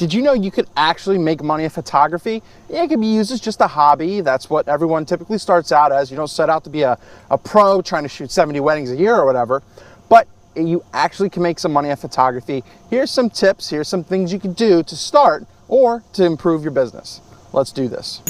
Did you know you could actually make money in photography? Yeah, it can be used as just a hobby. That's what everyone typically starts out as. You don't set out to be a pro trying to shoot 70 weddings a year or whatever, but you actually can make some money in photography. Here's some tips, here's some things you can do to start or to improve your business. Let's do this.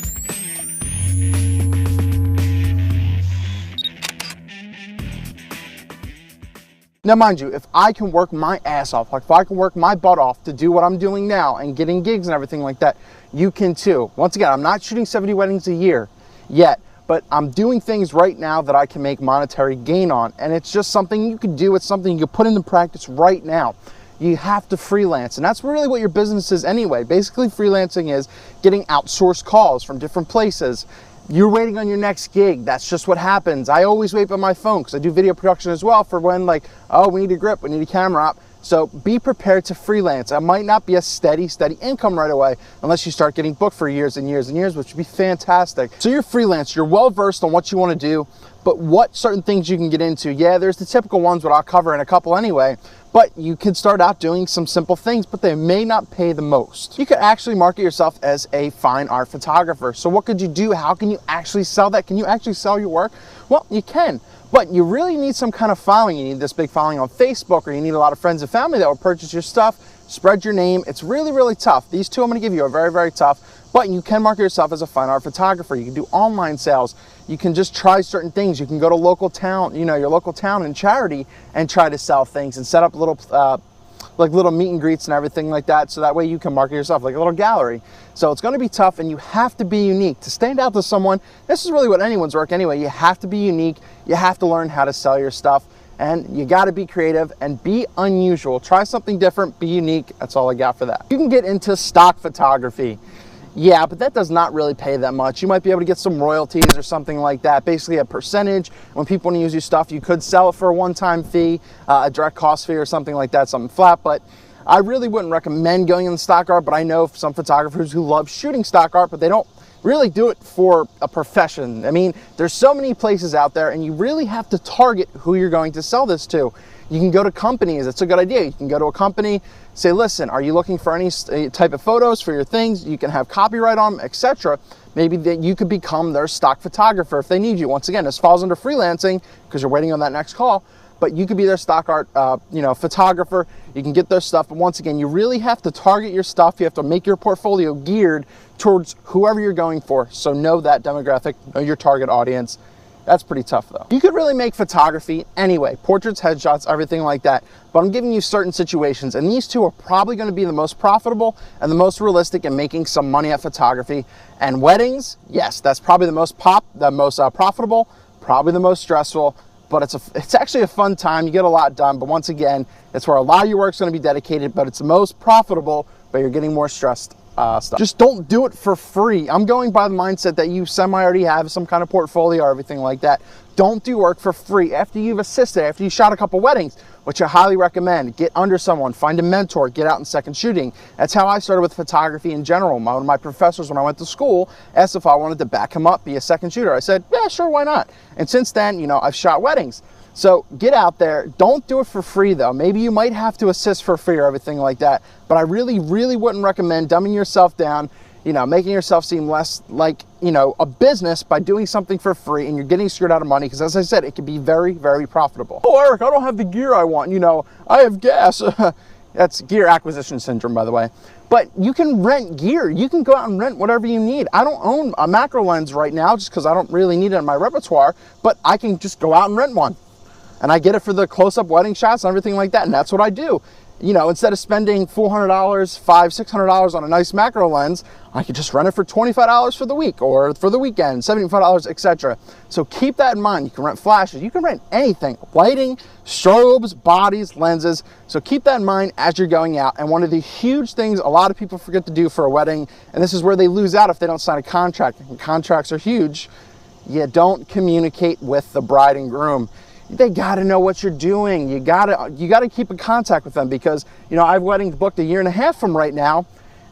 Now, mind you, if I can work my ass off, like if I can work my butt off to do what I'm doing now and getting gigs and everything like that, you can too. Once again, I'm not shooting 70 weddings a year yet, but I'm doing things right now that I can make monetary gain on. And it's just something you could do. It's something you could put into practice right now. You have to freelance. And that's really what your business is anyway. Basically, freelancing is getting outsourced calls from different places. You're waiting on your next gig. That's just what happens. I always wait by my phone because I do video production as well for when, like, oh, we need a grip, we need a camera op. So be prepared to freelance. It might not be a steady income right away unless you start getting booked for years and years and years, which would be fantastic. So you're freelance, you're well versed on what you want to do, but what certain things you can get into. Yeah, there's the typical ones, but I'll cover in a couple anyway. But you could start out doing some simple things, but they may not pay the most. You could actually market yourself as a fine art photographer. So what could you do? How can you actually sell that? Can you actually sell your work? Well, you can, but you really need some kind of following. You need this big following on Facebook, or you need a lot of friends and family that will purchase your stuff, spread your name. It's really, really tough. These two I'm gonna give you are very, very tough, but you can market yourself as a fine art photographer. You can do online sales. You can just try certain things. You can go to local town, your local town and charity, and try to sell things and set up little meet and greets and everything like that. So that way you can market yourself like a little gallery. So it's going to be tough, and you have to be unique to stand out to someone. This is really what anyone's work anyway. You have to be unique. You have to learn how to sell your stuff, and you got to be creative and be unusual. Try something different, be unique. That's all I got for that. You can get into stock photography. Yeah, but that does not really pay that much. You might be able to get some royalties or something like that, basically a percentage. When people want to use your stuff, you could sell it for a one-time fee, a direct cost fee or something like that, something flat. But I really wouldn't recommend going in stock art, but I know some photographers who love shooting stock art, but they don't really do it for a profession. I mean, there's so many places out there, and you really have to target who you're going to sell this to. You can go to companies. It's a good idea. You can go to a company, say, listen, are you looking for any type of photos for your things? You can have copyright on them, etc. Maybe that you could become their stock photographer if they need you. Once again, this falls under freelancing because you're waiting on that next call, but you could be their stock art photographer. You can get their stuff, but once again, you really have to target your stuff. You have to make your portfolio geared towards whoever you're going for. So know that demographic, know your target audience. That's pretty tough though. You could really make photography anyway, portraits, headshots, everything like that. But I'm giving you certain situations, and these two are probably going to be the most profitable and the most realistic in making some money at photography. And weddings, yes, that's probably the most profitable, probably the most stressful, but it's actually a fun time. You get a lot done, but once again, it's where a lot of your work's going to be dedicated, but it's the most profitable, but you're getting more stressed. Stuff. Just don't do it for free. I'm going by the mindset that you already have some kind of portfolio or everything like that. Don't do work for free. After you've assisted, after you shot a couple weddings, which I highly recommend, get under someone, find a mentor, get out in second shooting. That's how I started with photography in general. One of my professors when I went to school asked if I wanted to back him up, be a second shooter. I said, yeah, sure, why not? And since then, I've shot weddings. So get out there. Don't do it for free though. Maybe you might have to assist for free or everything like that. But I really, really wouldn't recommend dumbing yourself down, making yourself seem less like, a business by doing something for free and you're getting screwed out of money. Because as I said, it can be very, very profitable. Oh, Eric, I don't have the gear I want. I have gas. That's gear acquisition syndrome, by the way. But you can rent gear. You can go out and rent whatever you need. I don't own a macro lens right now just because I don't really need it in my repertoire, but I can just go out and rent one. And I get it for the close-up wedding shots and everything like that. And that's what I do. Instead of spending $400, $600 on a nice macro lens, I could just rent it for $25 for the week or for the weekend, $75, etc. So keep that in mind. You can rent flashes. You can rent anything, lighting, strobes, bodies, lenses. So keep that in mind as you're going out. And one of the huge things a lot of people forget to do for a wedding, and this is where they lose out if they don't sign a contract, and contracts are huge, you don't communicate with the bride and groom. They got to know what you're doing. You got to keep in contact with them because, I have weddings booked a year and a half from right now.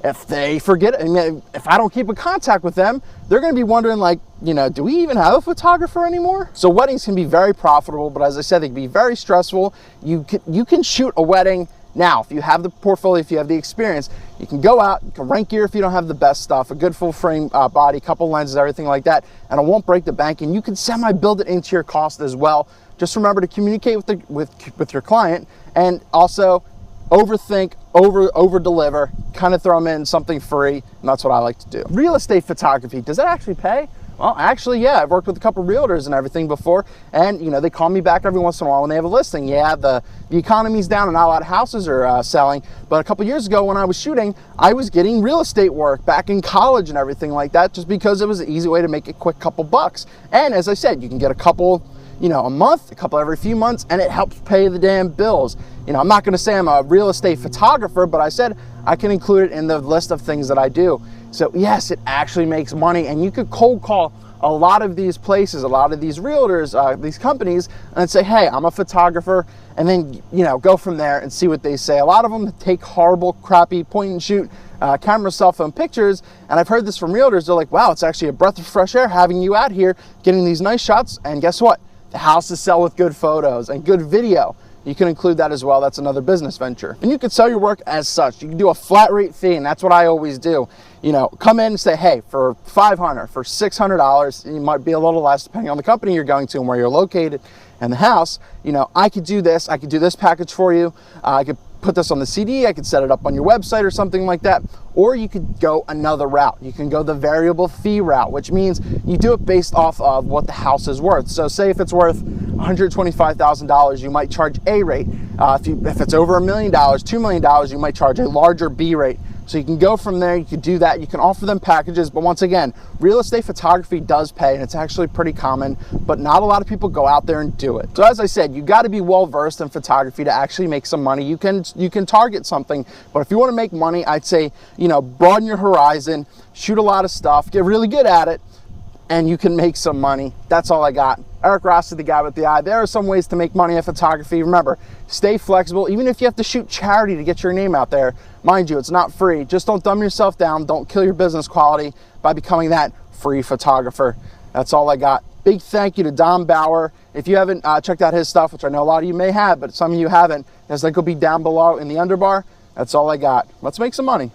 If they forget, if I don't keep in contact with them, they're going to be wondering do we even have a photographer anymore? So weddings can be very profitable, but as I said, they can be very stressful. You can shoot a wedding Now, if you have the portfolio, if you have the experience, you can go out, you can rent gear if you don't have the best stuff, a good full frame body, couple lenses, everything like that, and it won't break the bank, and you can semi-build it into your cost as well. Just remember to communicate with your client, and also overthink, over deliver, kind of throw them in something free, and that's what I like to do. Real estate photography, does that actually pay? Well, actually, yeah, I've worked with a couple realtors and everything before, and you know, they call me back every once in a while when they have a listing. Yeah, the economy's down and not a lot of houses are selling, but a couple years ago when I was shooting, I was getting real estate work back in college and everything like that, just because it was an easy way to make a quick couple bucks. And as I said, you can get a couple, you know, a month, a couple every few months, and it helps pay the damn bills. You know, I'm not gonna say I'm a real estate photographer, but I said I can include it in the list of things that I do. So yes, it actually makes money, and you could cold call a lot of these places, a lot of these realtors, these companies, and say, hey, I'm a photographer, and then, you know, go from there and see what they say. A lot of them take horrible, crappy point and shoot camera cell phone pictures, and I've heard this from realtors. They're like, wow, it's actually a breath of fresh air having you out here getting these nice shots, and guess what? The houses sell with good photos and good video. You can include that as well. That's another business venture. And you can sell your work as such. You can do a flat rate fee, and that's what I always do. You know, come in and say, hey, for $500, for $600, it might be a little less depending on the company you're going to and where you're located and the house. You know, I could do this. I could do this package for you. I could put this on the CD. I could set it up on your website or something like that. Or you could go another route. You can go the variable fee route, which means you do it based off of what the house is worth. So say if it's worth $125,000, you might charge A rate. If it's over $1 million, $2 million, you might charge a larger B rate. So you can go from there, you can do that, you can offer them packages, but once again, real estate photography does pay, and it's actually pretty common, but not a lot of people go out there and do it. So as I said, you gotta be well-versed in photography to actually make some money. You can target something, but if you wanna make money, I'd say, you know, broaden your horizon, shoot a lot of stuff, get really good at it, and you can make some money. That's all I got. Eric Rossi, the guy with the eye. There are some ways to make money in photography. Remember, stay flexible. Even if you have to shoot charity to get your name out there, mind you, it's not free. Just don't dumb yourself down. Don't kill your business quality by becoming that free photographer. That's all I got. Big thank you to Don Bauer. If you haven't checked out his stuff, which I know a lot of you may have, but some of you haven't, his link will be down below in the underbar. That's all I got. Let's make some money.